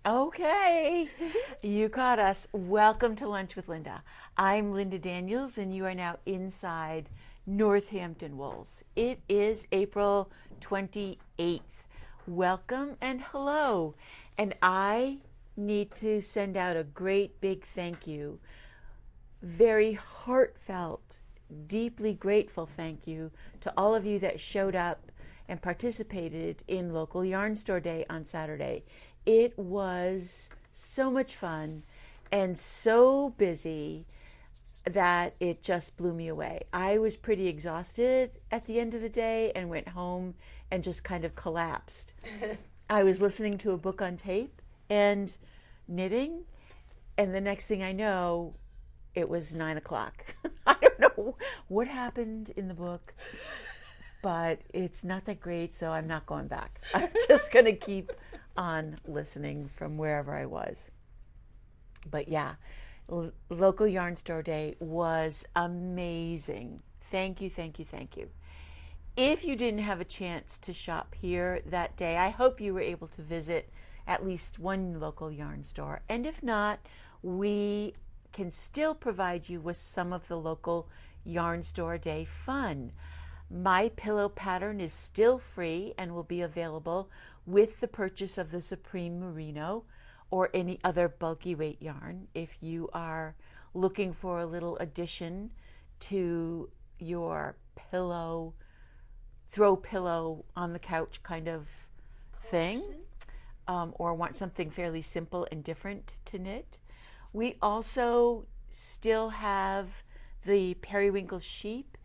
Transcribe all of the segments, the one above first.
Okay, you caught us. Welcome to Lunch with Linda. I'm Linda Daniels, and you are now inside Northampton Wools. It is April 28th. Welcome and hello. And I need to send out a great big thank you, very heartfelt, deeply grateful thank you to all of you that showed up and participated in local yarn store day on Saturday. It was so much fun and so busy that it just blew me away. I was pretty exhausted at the end of the day and went home and just kind of collapsed. I was listening to a book on tape and knitting, and the next thing I know, it was 9 o'clock. I don't know what happened in the book, but it's not that great, so I'm not going back. I'm just going to keep on listening from wherever I was. But yeah, local yarn store day was amazing. Thank you, thank you, thank you. If you didn't have a chance to shop here that day, I hope you were able to visit at least one local yarn store. And if not, we can still provide you with some of the local yarn store day fun. My pillow pattern is still free and will be available with the purchase of the Supreme Merino or any other bulky weight yarn if you are looking for a little addition to your pillow, throw pillow on the couch kind of thing, or want something fairly simple and different to knit. We also still have the periwinkle sheep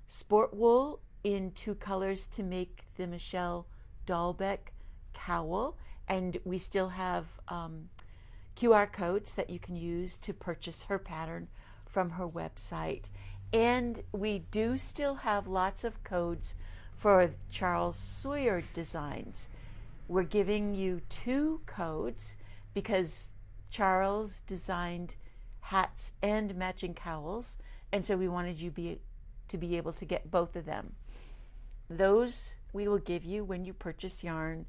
sport wool in 2 colors to make the Michelle Dahlbeck cowl, and we still have QR codes that you can use to purchase her pattern from her website. And we do still have lots of codes for Charles Sawyer designs. We're giving you 2 codes because Charles designed hats and matching cowls, and so we wanted you to be able to get both of them. Those we will give you when you purchase yarn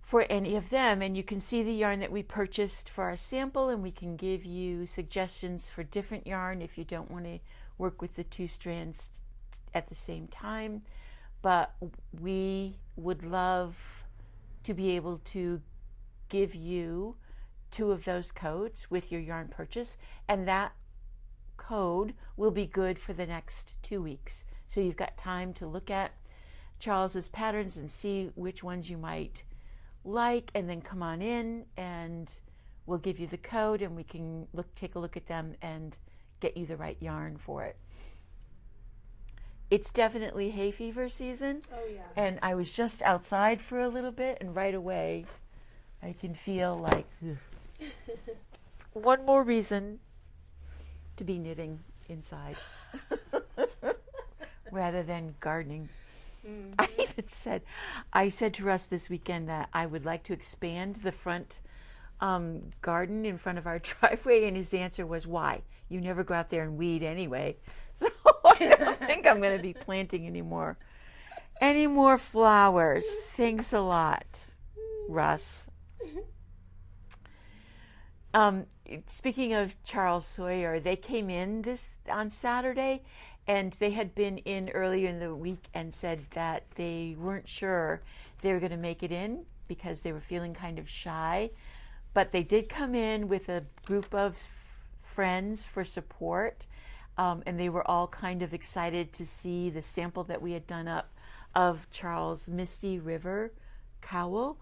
for any of them, and you can see the yarn that we purchased for our sample, and we can give you suggestions for different yarn if you don't want to work with the 2 strands at the same time. But we would love to be able to give you 2 of those codes with your yarn purchase, and that code will be good for the next 2 weeks. So you've got time to look at Charles's patterns and see which ones you might like, and then come on in and we'll give you the code and we can take a look at them and get you the right yarn for it. It's definitely hay fever season. Oh yeah. And I was just outside for a little bit, and right away I can feel like one more reason to be knitting inside rather than gardening. Mm-hmm. I said to Russ this weekend that I would like to expand the front garden in front of our driveway, and his answer was, why? You never go out there and weed anyway. So I don't think I'm going to be planting any more flowers. Thanks a lot, Russ. Speaking of Charles Sawyer, they came in on Saturday, and they had been in earlier in the week and said that they weren't sure they were going to make it in because they were feeling kind of shy. But they did come in with a group of friends for support, and they were all kind of excited to see the sample that we had done up of Charles' Misty River cowl.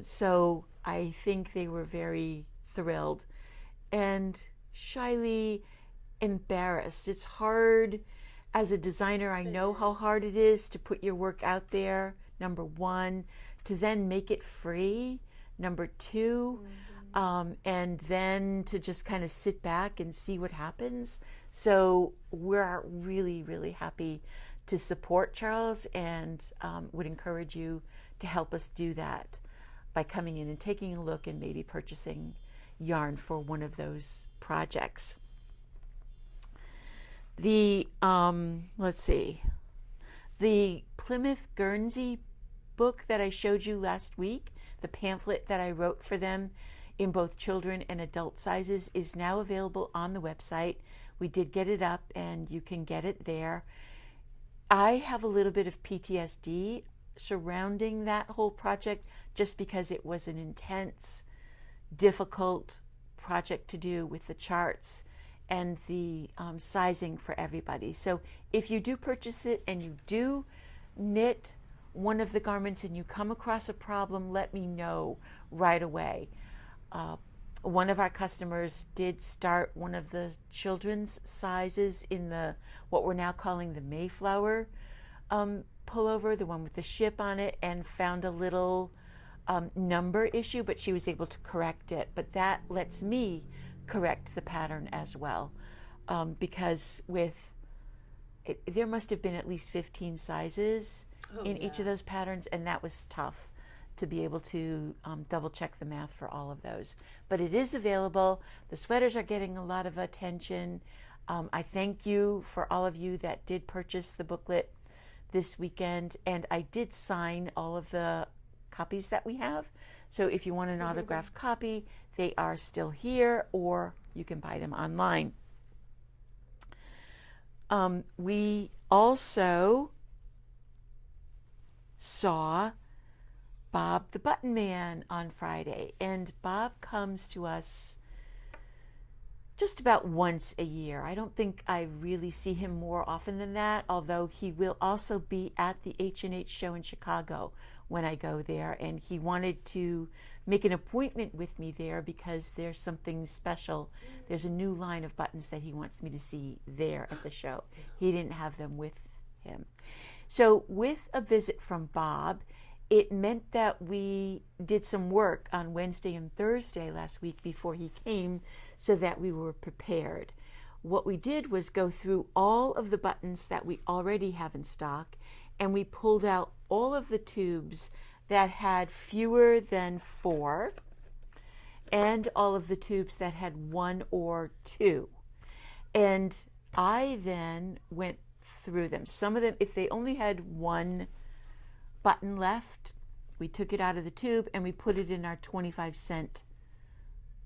So I think they were very thrilled and shyly embarrassed. It's hard as a designer. I know how hard it is to put your work out there, number 1, to then make it free, number 2, and then to just kind of sit back and see what happens. So we're really, really happy to support Charles, and would encourage you to help us do that by coming in and taking a look and maybe purchasing yarn for one of those projects. The the Plymouth Guernsey book that I showed you last week, The pamphlet that I wrote for them in both children and adult sizes is now available on the website. We did get it up and you can get it there. I have a little bit of PTSD surrounding that whole project just because it was an intense, difficult project to do with the charts and the sizing for everybody. So if you do purchase it and you do knit one of the garments and you come across a problem, let me know right away. One of our customers did start one of the children's sizes in the what we're now calling the Mayflower pullover, the one with the ship on it, and found a little number issue, but she was able to correct it. But that lets me correct the pattern as well, because there must have been at least 15 sizes in each of those patterns, and that was tough to be able to double check the math for all of those. But it is available. The sweaters are getting a lot of attention. I thank you for all of you that did purchase the booklet this weekend, and I did sign all of the copies that we have. So if you want an autographed copy, they are still here, or you can buy them online. We also saw Bob the Button Man on Friday, and Bob comes to us just about once a year. I don't think I really see him more often than that, although he will also be at the H&H show in Chicago when I go there, and he wanted to make an appointment with me there because there's something special. There's a new line of buttons that he wants me to see there at the show. He didn't have them with him. So with a visit from Bob, it meant that we did some work on Wednesday and Thursday last week before he came so that we were prepared. What we did was go through all of the buttons that we already have in stock, and we pulled out all of the tubes that had fewer than 4 and all of the tubes that had 1 or 2. And I then went through them. Some of them, if they only had 1 button left, we took it out of the tube and we put it in our 25-cent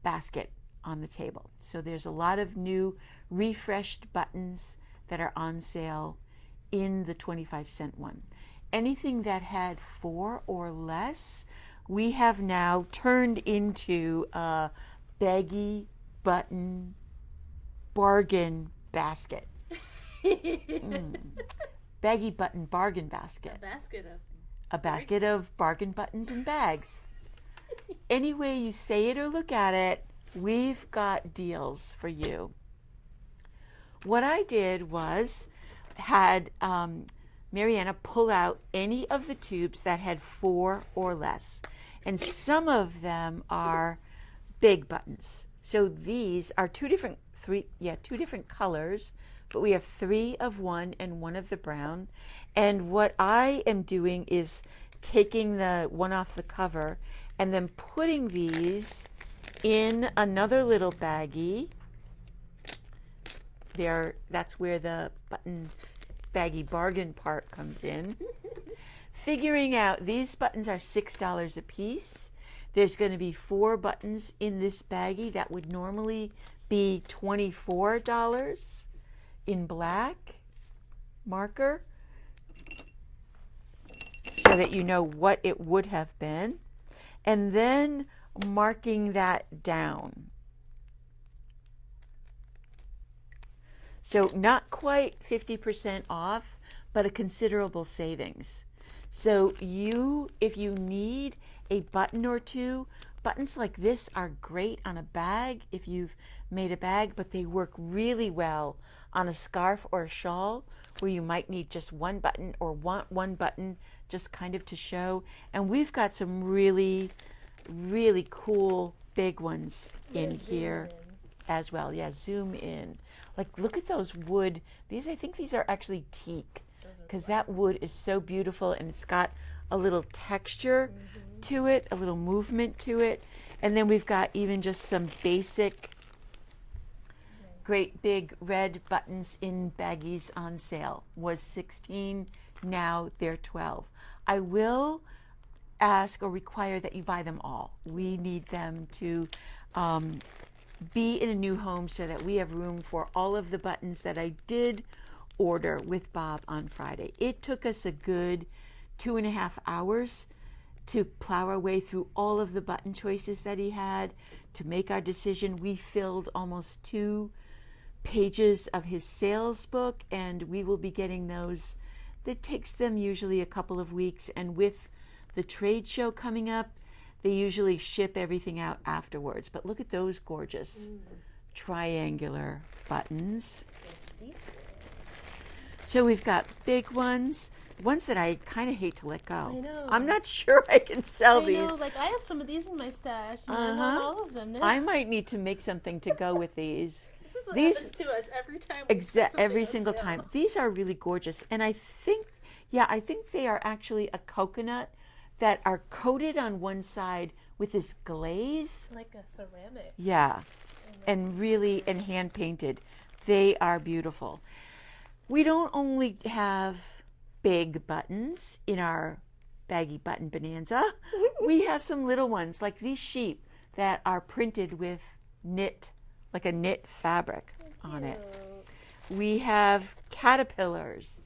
basket on the table. So there's a lot of new refreshed buttons that are on sale in the 25-cent one. Anything that had 4 or less, we have now turned into a Baggie Button Bargain Basket. Baggie Button Bargain Basket. A basket of bargain buttons and bags. Any way you say it or look at it, we've got deals for you. What I did was had Mariana pull out any of the tubes that had 4 or less. And some of them are big buttons. So these are two different colors, but we have 3 of one and 1 of the brown. And what I am doing is taking the one off the cover and then putting these in another little baggie. There, that's where the button Baggie bargain part comes in. Figuring out these buttons are $6 a piece. There's going to be 4 buttons in this baggie that would normally be $24 in black marker, so that you know what it would have been, and then marking that down. So not quite 50% off, but a considerable savings. So if you need a button or 2, buttons like this are great on a bag if you've made a bag, but they work really well on a scarf or a shawl where you might need just 1 button or want 1 button just kind of to show. And we've got some really, really cool big ones in here as well. Yeah, zoom in. Like, look at those wood. I think these are actually teak, because that wood is so beautiful, and it's got a little texture to it, a little movement to it. And then we've got even just some basic great big red buttons in baggies on sale. Was $16, now they're $12. I will ask or require that you buy them all. We need them to be in a new home so that we have room for all of the buttons that I did order with Bob on Friday. It took us a good 2.5 hours to plow our way through all of the button choices that he had to make our decision. We filled almost 2 pages of his sales book, and we will be getting those. That takes them usually a couple of weeks, and with the trade show coming up, they usually ship everything out afterwards. But look at those gorgeous triangular buttons. So we've got big ones that I kind of hate to let go. I know. I'm not sure I can sell these. I know, like I have some of these in my stash, and I want all of them now. I might need to make something to go with these. This is what happens to us every time. Every single time. These are really gorgeous, and I think they are actually a coconut that are coated on one side with this glaze. Like a ceramic. Yeah, and really, and hand painted. They are beautiful. We don't only have big buttons in our Baggie Button Bonanza. We have some little ones, like these sheep that are printed with knit, like a knit fabric on it. We have caterpillars.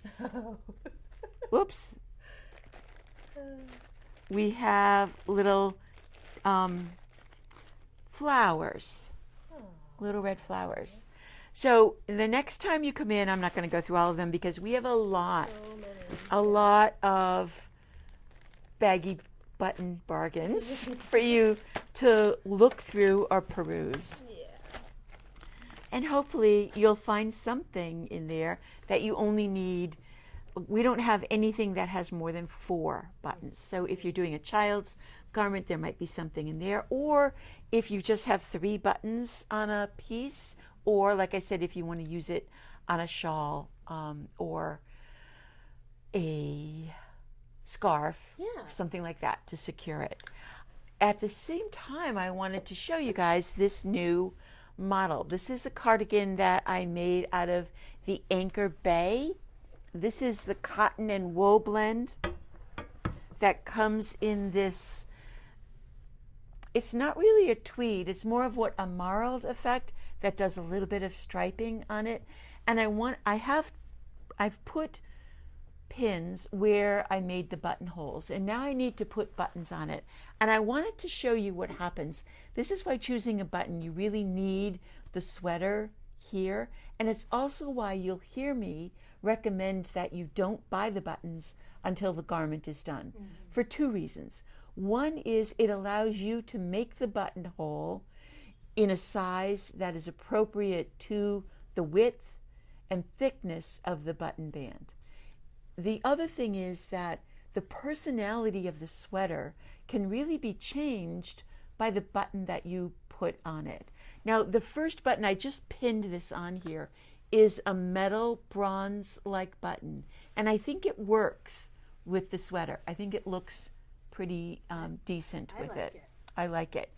Whoops. We have little flowers, little red flowers. So the next time you come in, I'm not going to go through all of them because we have a lot of Baggie Button bargains for you to look through or peruse. Yeah. And hopefully you'll find something in there that you only need. We don't have anything that has more than 4 buttons. So if you're doing a child's garment, there might be something in there. Or if you just have 3 buttons on a piece, or like I said, if you want to use it on a shawl or a scarf, something like that to secure it. At the same time, I wanted to show you guys this new model. This is a cardigan that I made out of the Anchor Bay. This is the cotton and wool blend that comes in this. It's not really a tweed. It's more of what a marled effect that does a little bit of striping on it. And I've put pins where I made the buttonholes, and now I need to put buttons on it. And I wanted to show you what happens. This is why choosing a button, you really need the sweater here. And it's also why you'll hear me recommend that you don't buy the buttons until the garment is done, for 2 reasons. One is it allows you to make the buttonhole in a size that is appropriate to the width and thickness of the button band. The other thing is that the personality of the sweater can really be changed by the button that you put on it. Now, the first button, I just pinned this on here, is a metal bronze-like button. And I think it works with the sweater. I think it looks pretty decent with it. I like it.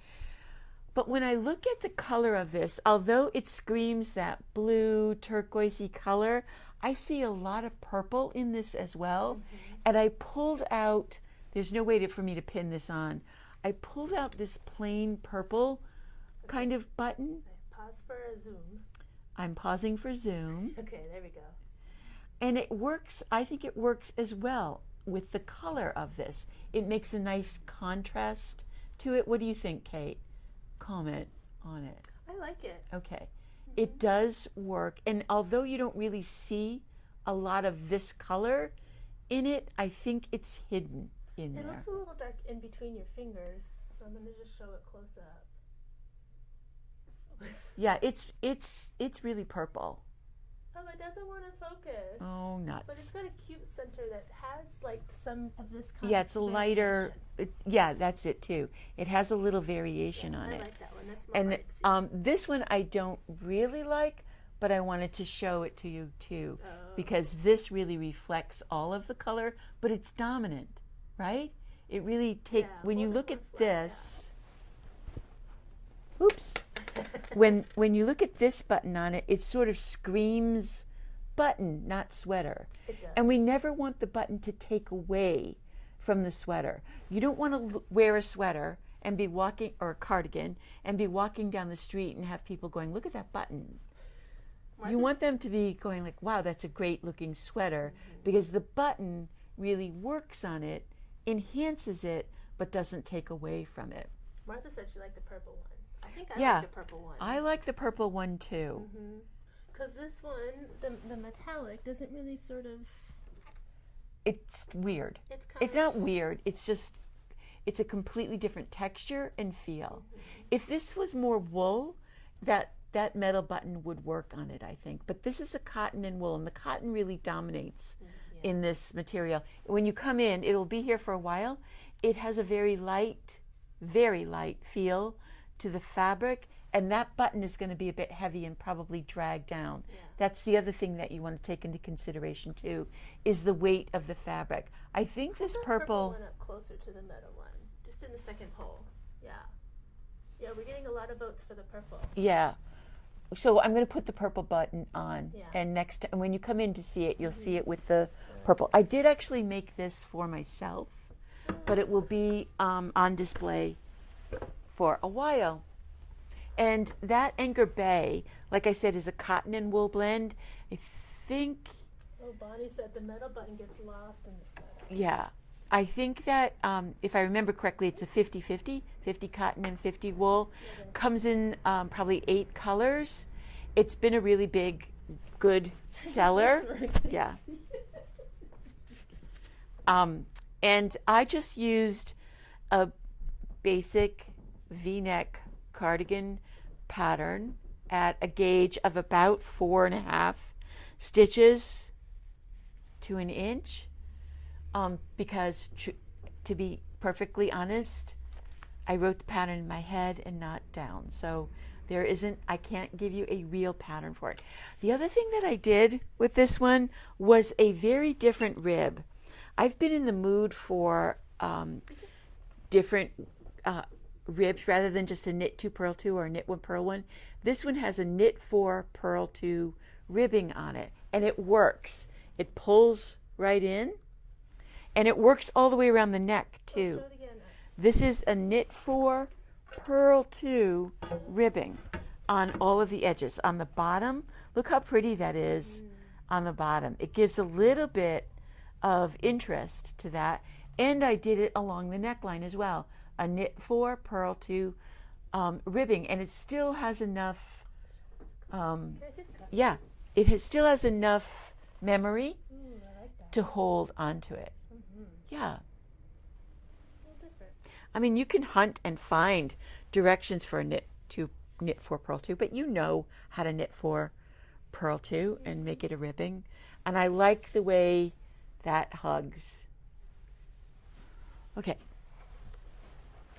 But when I look at the color of this, although it screams that blue turquoisey color, I see a lot of purple in this as well. And I pulled out, there's no way for me to pin this on. I pulled out this plain purple kind of button. Pause for a zoom. I'm pausing for zoom. Okay, there we go. And it works, I think it works as well with the color of this. It makes a nice contrast to it. What do you think, Kate? Comment on it. I like it. Okay. It does work. And although you don't really see a lot of this color in it, I think it's hidden in there. It looks a little dark in between your fingers. So I'm going to just show it close up. Yeah, it's really purple. Oh, it doesn't want to focus. Oh, nuts. But it's got a cute center that has like some of this kind Yeah, it's a lighter. Yeah, that's it too. It has a little variation on it. I like that one. That's more And this one I don't really like, but I wanted to show it to you too, because this really reflects all of the color, but it's dominant, right? It really when you look at this. Oops. When you look at this button on it, it sort of screams button, not sweater. It does. And we never want the button to take away from the sweater. You don't want to wear a sweater and be walking, or a cardigan, and be walking down the street and have people going, look at that button. You want them to be going like, wow, that's a great looking sweater, because the button really works on it, enhances it, but doesn't take away from it. Martha said she liked the purple one. I think I Yeah, like the purple one. I like the purple one too. Because this one, the metallic, doesn't really sort of... It's weird. It's It's not weird. It's just, it's a completely different texture and feel. If this was more wool, that metal button would work on it, I think. But this is a cotton and wool, and the cotton really dominates in this material. When you come in, it'll be here for a while. It has a very light feel to the fabric, and that button is going to be a bit heavy and probably drag down. That's the other thing that you want to take into consideration too, is the weight of the fabric. I think this purple one up closer to the metal one, just in the second hole. Yeah, we're getting a lot of votes for the purple. Yeah. So I'm going to put the purple button on, and next time when you come in to see it, you'll see it with the purple. I did actually make this for myself, but it will be on display for a while. And that Anchor Bay, like I said, is a cotton and wool blend. I think... Oh, Bonnie said the metal button gets lost in the sweater. Yeah. I think that, if I remember correctly, it's a 50-50, 50 cotton and 50 wool. Comes in probably 8 colors. It's been a really big, good seller. Yeah. And I just used a basic V-neck cardigan pattern at a gauge of about 4.5 stitches to an inch. Because to be perfectly honest, I wrote the pattern in my head and not down. So I can't give you a real pattern for it. The other thing that I did with this one was a very different rib. I've been in the mood for different ribs rather than just a knit 2 purl 2 or a knit 1 purl 1. This one has a knit 4 purl 2 ribbing on it, and it works. It pulls right in. And it works all the way around the neck, too. Show it again. This is a knit 4 purl 2 ribbing on all of the edges. On the bottom, look how pretty that is on the bottom. It gives a little bit of interest to that. And I did it along the neckline as well. A knit 4 purl 2 ribbing. And it still has enough, still has enough memory to hold onto it. Yeah. I mean, you can hunt and find directions for a knit 4 purl 2, but you know how to knit 4 purl 2 and make it a ribbing. And I like the way that hugs. Okay.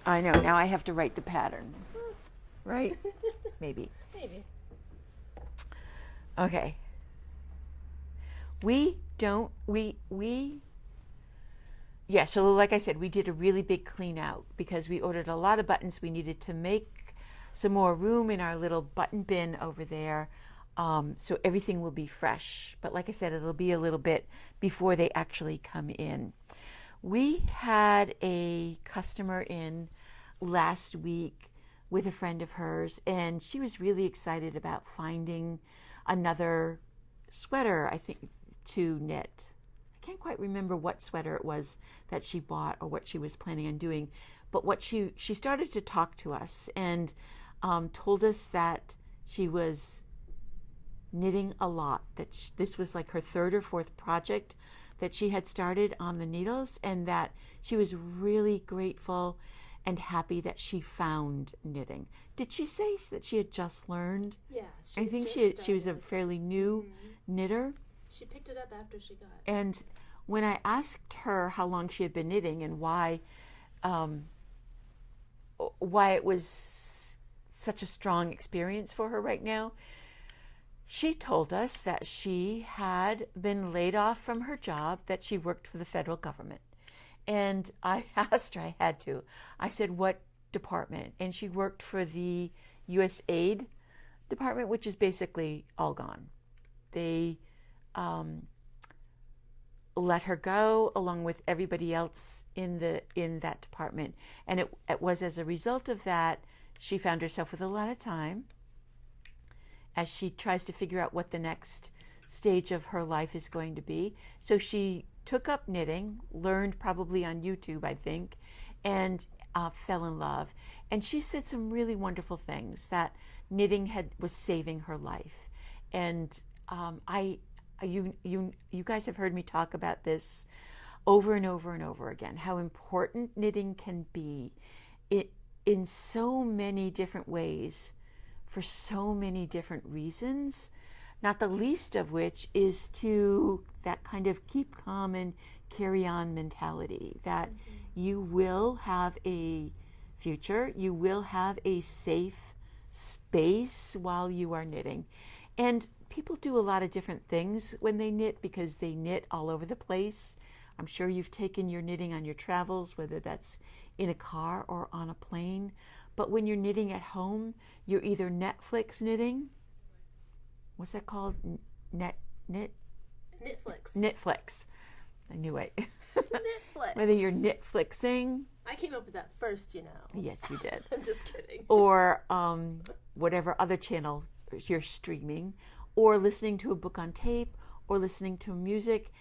I know, now I have to write the pattern. Right? Maybe. Okay. So like I said, we did a really big clean out because we ordered a lot of buttons. We needed to make some more room in our little button bin over there, so everything will be fresh. But like I said, it'll be a little bit before they actually come in. We had a customer in last week with a friend of hers, and she was really excited about finding another sweater, I think, to knit. I can't quite remember what sweater it was that she bought or what she was planning on doing, but what she started to talk to us and told us that she was knitting a lot, that this was like her 3rd or 4th project that she had started on the needles, and that she was really grateful and happy that she found knitting. Did she say that she had just learned? Yeah, I think she was a fairly new knitter. She picked it up after she got it. And when I asked her how long she had been knitting and why it was such a strong experience for her right now, she told us that she had been laid off from her job, that she worked for the federal government. And I asked her, I said, what department? And she worked for the U.S. Aid Department, which is basically all gone. They let her go along with everybody else in that department. And it was as a result of that she found herself with a lot of time as she tries to figure out what the next stage of her life is going to be. So she took up knitting, learned probably on YouTube, I think, and fell in love. And she said some really wonderful things, that knitting was saving her life. And you guys have heard me talk about this over and over and over again, how important knitting can be in so many different ways for so many different reasons, not the least of which is to that kind of keep calm and carry on mentality, that you will have a future, you will have a safe space while you are knitting. And people do a lot of different things when they knit because they knit all over the place. I'm sure you've taken your knitting on your travels, whether that's in a car or on a plane. But when you're knitting at home, you're either Netflix knitting. What's that called? Knitflix. I knew it. Knitflix. Whether you're Netflixing. I came up with that first, you know. Yes, you did. I'm just kidding. Or whatever other channel you're streaming, or listening to a book on tape, or listening to music,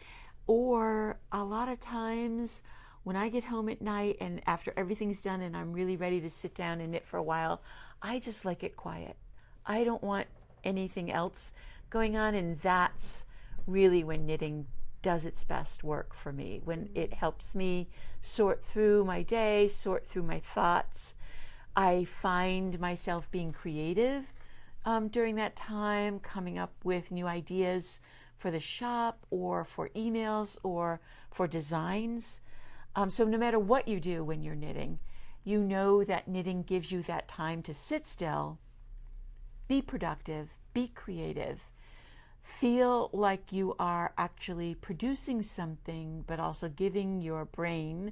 or a lot of times when I get home at night and after everything's done and I'm really ready to sit down and knit for a while, I just like it quiet. I don't want anything else going on, and that's really when knitting does its best work for me, when it helps me sort through my day, sort through my thoughts. I find myself being creative during that time, coming up with new ideas for the shop or for emails or for designs. So no matter what you do when you're knitting, you know that knitting gives you that time to sit still, be productive, be creative, feel like you are actually producing something, but also giving your brain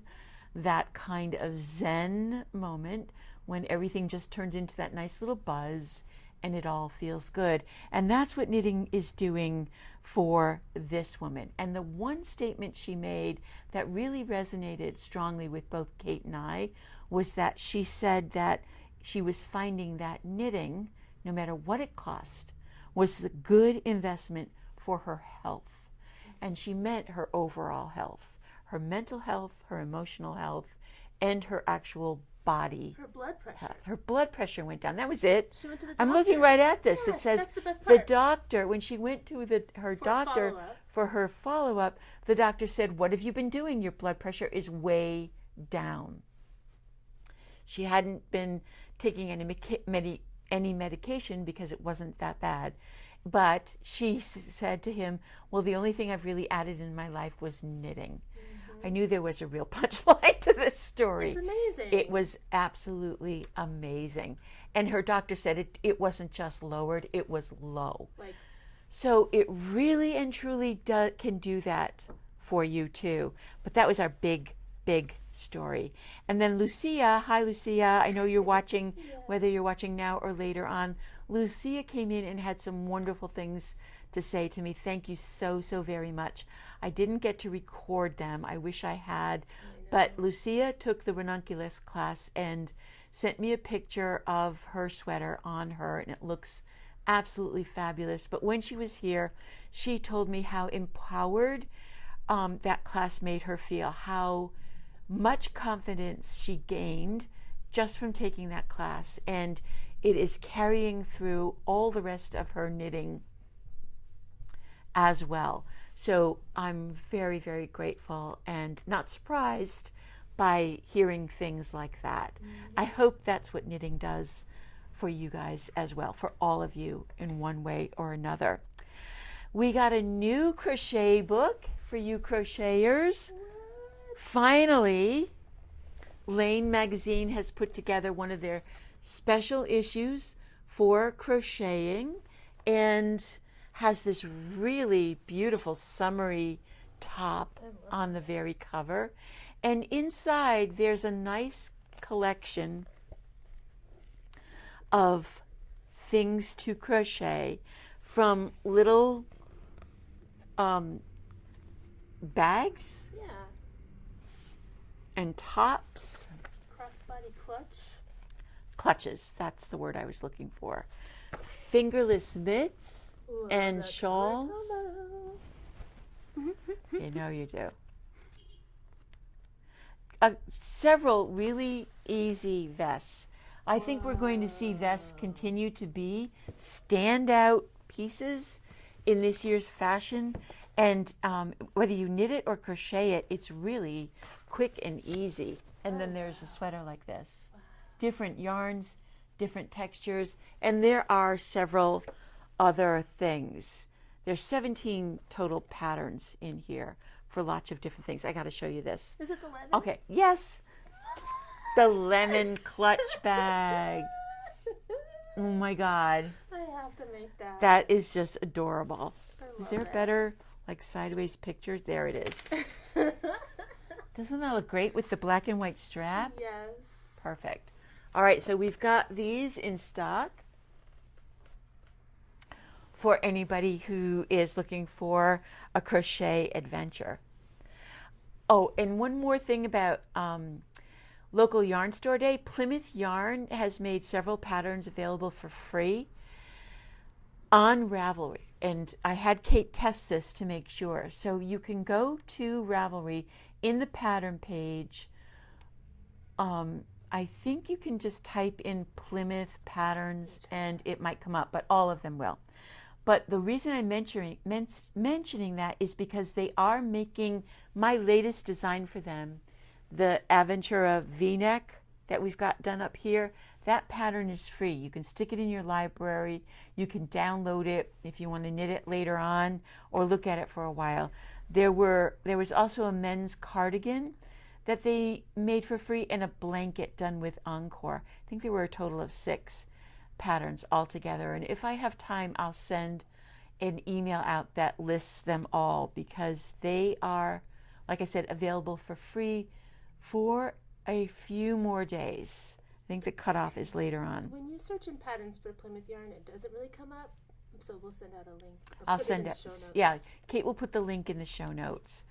that kind of zen moment when everything just turns into that nice little buzz and it all feels good. And that's what knitting is doing for this woman. And the one statement she made that really resonated strongly with both Kate and I was that she said that she was finding that knitting, no matter what it cost, was the good investment for her health. And she meant her overall health, her mental health, her emotional health, and her actual body. Her blood pressure. Health. Her blood pressure went down. That was it. She went to the doctor. I'm looking right at this. Yes, it says that's the best the part. doctor, when she went to her doctor follow-up. for her follow-up, the doctor said, "What have you been doing? Your blood pressure is way down." She hadn't been taking any medication because it wasn't that bad. But she said to him, "Well, the only thing I've really added in my life was knitting." I knew there was a real punchline to this story. It's amazing. It was absolutely amazing. And her doctor said it wasn't just lowered, it was low. So it really and truly can do that for you too. But that was our big story. And then Lucia, hi Lucia, I know you're watching, whether you're watching now or later on. Lucia came in and had some wonderful things to say to me. Thank you so very much. I didn't get to record them. I wish I had. But Lucia took the ranunculus class and sent me a picture of her sweater on her, and it looks absolutely fabulous. But when she was here, she told me how empowered that class made her feel, how much confidence she gained just from taking that class, and it is carrying through all the rest of her knitting as well. So I'm very grateful and not surprised by hearing things like that. I hope that's what knitting does for you guys as well, for all of you in one way or another. We got a new crochet book for you crocheters. Finally, Lane Magazine has put together one of their special issues for crocheting and has this really beautiful summery top on the very cover. And inside there's a nice collection of things to crochet, from little bags Yeah. and tops. Crossbody clutch. Clutches, that's the word I was looking for. Fingerless mitts Ooh, I and love that shawls. color combo. You know you do. Several really easy vests. I think we're going to see vests continue to be standout pieces in this year's fashion. And whether you knit it or crochet it, it's really quick and easy. And then there's a sweater like this. Different yarns, different textures, and there are several other things. There's 17 total patterns in here for lots of different things. I got to show you this. Is it the lemon? Okay, yes. The lemon clutch bag. Oh my God. I have to make that. That is just adorable. Is there a it. better like sideways picture? There it is. Doesn't that look great with the black and white strap? Yes. Perfect. All right, so we've got these in stock for anybody who is looking for a crochet adventure. Oh, and one more thing about local yarn store day. Plymouth Yarn has made several patterns available for free on Ravelry. And I had Kate test this to make sure. So you can go to Ravelry in the pattern page. I think you can just type in Plymouth patterns and it might come up, but all of them will. But the reason I'm mentioning that is because they are making my latest design for them, the Aventura V-neck that we've got done up here. That pattern is free. You can stick it in your library. You can download it if you want to knit it later on or look at it for a while. There was also a men's cardigan that they made for free and a blanket done with Encore. I think there were a total of 6 patterns altogether. And if I have time, I'll send an email out that lists them all because they are, like I said, available for free for a few more days. I think the cutoff is later on. When you search in patterns for Plymouth Yarn, it doesn't really come up. So we'll send out a link. I'll send it. Yeah, Kate will put the link in the show notes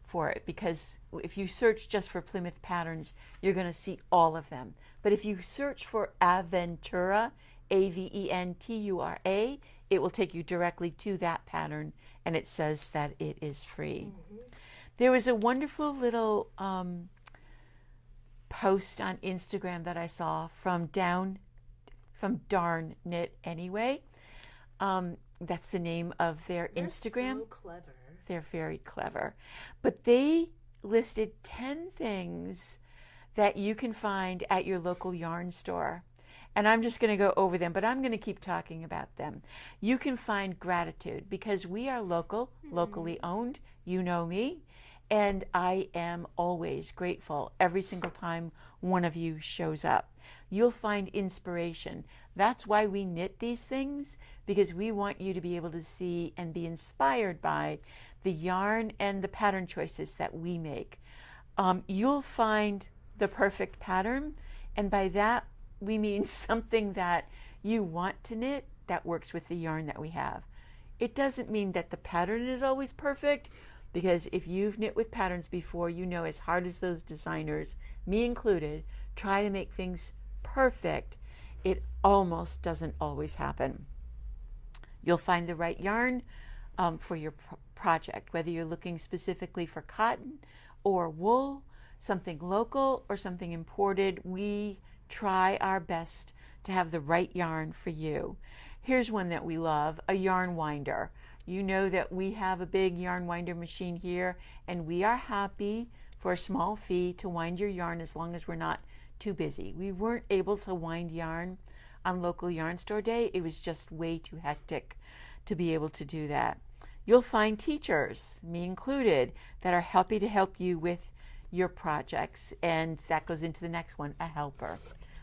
for it because if you search just for Plymouth patterns, you're going to see all of them. But if you search for Aventura, Aventura, it will take you directly to that pattern and it says that it is free. Mm-hmm. There was a wonderful little post on Instagram that I saw from Darn Knit Anyway. That's the name of their Instagram. So clever. They're very clever. But they listed 10 things that you can find at your local yarn store. And I'm just going to go over them, but I'm going to keep talking about them. You can find gratitude because we are local, locally owned. You know me. And I am always grateful every single time one of you shows up. You'll find inspiration. That's why we knit these things, because we want you to be able to see and be inspired by the yarn and the pattern choices that we make. You'll find the perfect pattern, and by that we mean something that you want to knit that works with the yarn that we have. It doesn't mean that the pattern is always perfect, because if you've knit with patterns before, you know as hard as those designers, me included, try to make things perfect, it almost doesn't always happen. You'll find the right yarn for your project, whether you're looking specifically for cotton or wool, something local or something imported. We try our best to have the right yarn for you. Here's one that we love, a yarn winder. You know that we have a big yarn winder machine here, and we are happy for a small fee to wind your yarn as long as we're not too busy. We weren't able to wind yarn on local yarn store day. It was just way too hectic to be able to do that. You'll find teachers, me included, that are happy to help you with your projects, and that goes into the next one, a helper.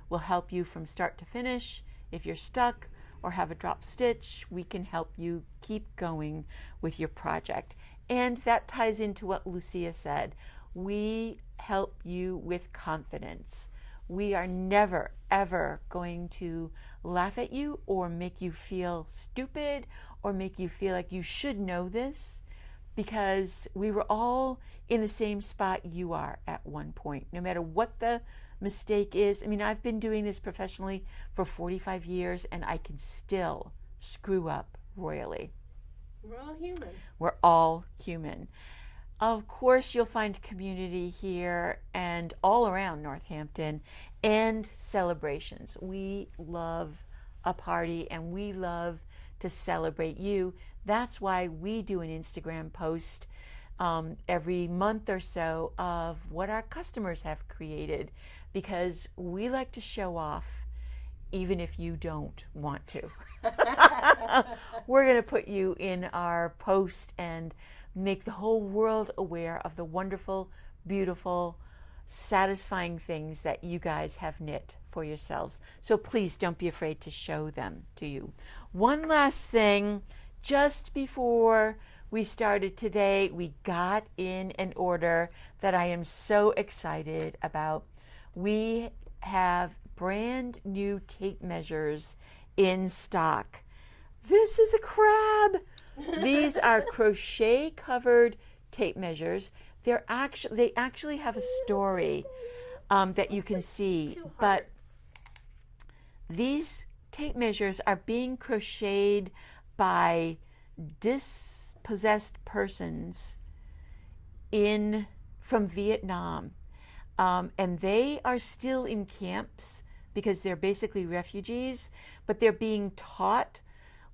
We'll help you from start to finish. If you're stuck or have a drop stitch, we can help you keep going with your project. And that ties into what Lucia said. We help you with confidence. We are never, ever going to laugh at you or make you feel stupid or make you feel like you should know this. because we were all in the same spot you are at one point, no matter what the mistake is. I mean, I've been doing this professionally for 45 years and I can still screw up royally. We're all human. We're all human. Of course, you'll find community here and all around Northampton and celebrations. We love a party and we love to celebrate you. That's why we do an Instagram post every month or so of what our customers have created, because we like to show off even if you don't want to. We're going to put you in our post and make the whole world aware of the wonderful, beautiful, satisfying things that you guys have knit for yourselves. So please don't be afraid to show them to you. One last thing, just before we started today, we got in an order that I am so excited about. We have brand new tape measures in stock. This is a crab. These are crochet covered tape measures. They actually have a story that you can see, but these tape measures are being crocheted by dispossessed persons from Vietnam, and they are still in camps because they're basically refugees, but they're being taught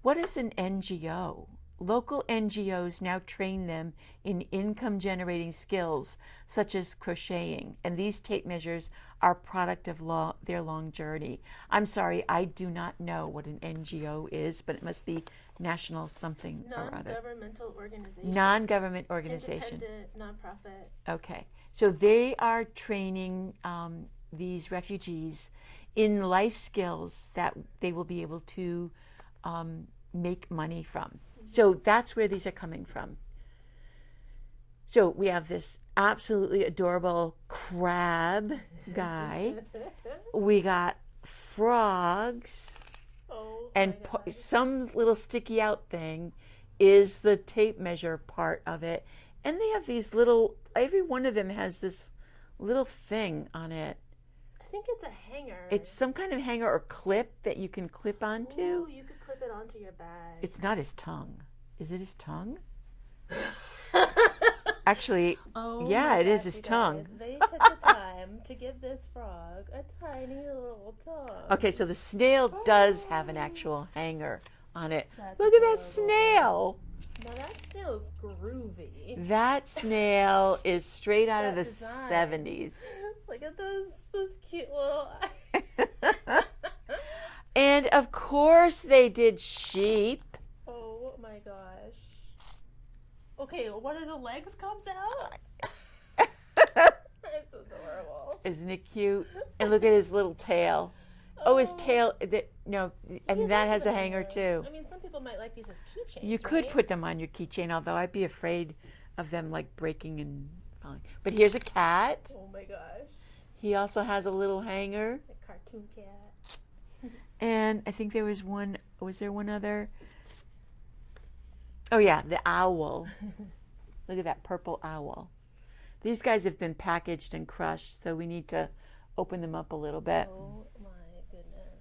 what is an NGO. Local NGOs now train them in income-generating skills such as crocheting, and these tape measures are a product of their long journey. I'm sorry, I do not know what an NGO is, but it must be national something or other. Non-governmental organization. Non-government organization. Independent, nonprofit. Okay, so they are training these refugees in life skills that they will be able to make money from. So that's where these are coming from. So we have this absolutely adorable crab guy. We got frogs. Oh, and some little sticky out thing is the tape measure part of it. And they have these little, every one of them has this little thing on it. I think it's a hanger. It's some kind of hanger or clip that you can clip onto. Ooh, you could clip it onto your bag. It's not his tongue. Is it his tongue? Actually, yeah, it is his tongue. They took the time to give this frog a tiny little tongue. Okay, so the snail does have an actual hanger on it. That's Look at that adorable. snail. Now that snail is groovy. That snail is straight out of the design. 70s. Look at those cute little And of course they did sheep. Oh my gosh. Okay, one of the legs comes out? It's adorable. Isn't it cute? And look at his little tail. Oh, his tail, no, and that has a hanger too. I mean, some people might like these as keychains. You could put them on your keychain, although I'd be afraid of them like breaking and falling. But here's a cat. Oh my gosh. He also has a little hanger. A cartoon cat. And I think there was there one other? Oh yeah, the owl. Look at that purple owl. These guys have been packaged and crushed, so we need to open them up a little bit. Oh my goodness.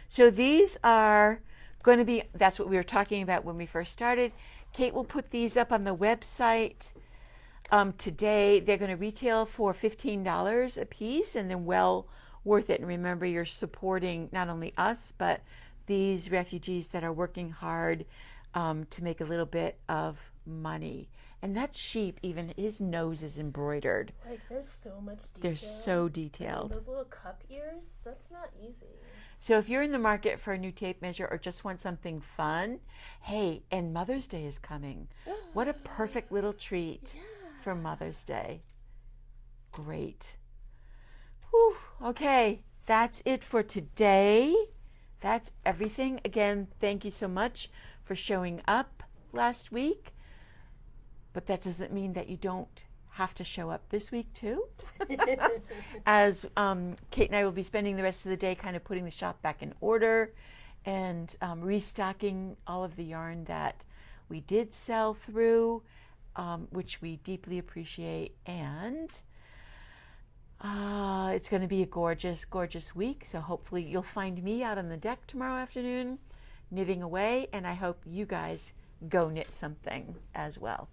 So these are going to be, that's what we were talking about when we first started. Kate will put these up on the website today. They're going to retail for $15 a piece, and then well worth it. And remember, you're supporting not only us, but these refugees that are working hard to make a little bit of money. And that sheep, even his nose is embroidered. Like, there's so much detail. They're so detailed. Those little cup ears, that's not easy. So if you're in the market for a new tape measure or just want something fun, hey, and Mother's Day is coming. What a perfect little treat for Mother's Day. Great. Whew. Okay, that's it for today. That's everything. Again, thank you so much for showing up last week. But that doesn't mean that you don't have to show up this week too. As Kate and I will be spending the rest of the day kind of putting the shop back in order and restocking all of the yarn that We did sell through, which we deeply appreciate, and it's going to be a gorgeous, gorgeous week. So hopefully you'll find me out on the deck tomorrow afternoon knitting away, and I hope you guys go knit something as well.